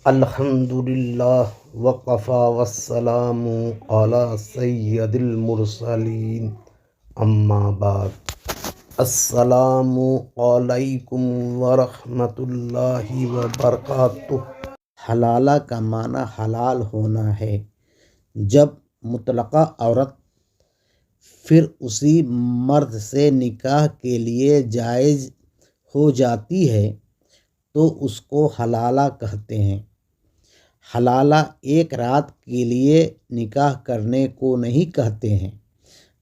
الحمدللہ وقفا والسلام علی سید المرسلین اما بعد السلام علیکم ورحمۃ اللہ وبرکاتہ۔ حلالہ کا معنی حلال ہونا ہے۔ جب مطلقہ عورت پھر اسی مرد سے نکاح کے لیے جائز ہو جاتی ہے تو اس کو حلالہ کہتے ہیں۔ حلالہ ایک رات کے لیے نکاح کرنے کو نہیں کہتے ہیں،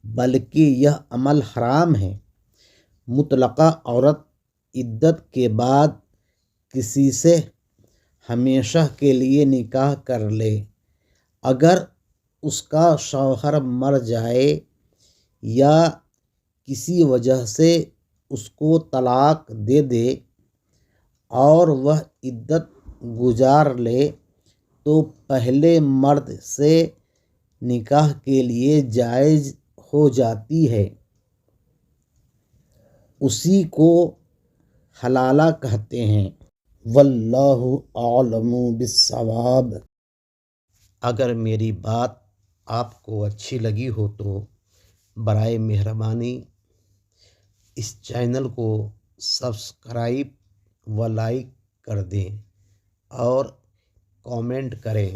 بلکہ یہ عمل حرام ہے۔ مطلقہ عورت عدت کے بعد کسی سے ہمیشہ کے لیے نکاح کر لے، اگر اس کا شوہر مر جائے یا کسی وجہ سے اس کو طلاق دے دے اور وہ عدت گزار لے تو پہلے مرد سے نکاح کے لیے جائز ہو جاتی ہے، اسی کو حلالہ کہتے ہیں۔ واللہ اعلم بالصواب۔ اگر میری بات آپ کو اچھی لگی ہو تو برائے مہربانی اس چینل کو سبسکرائب و لائک کر دیں اور کامنٹ کریں۔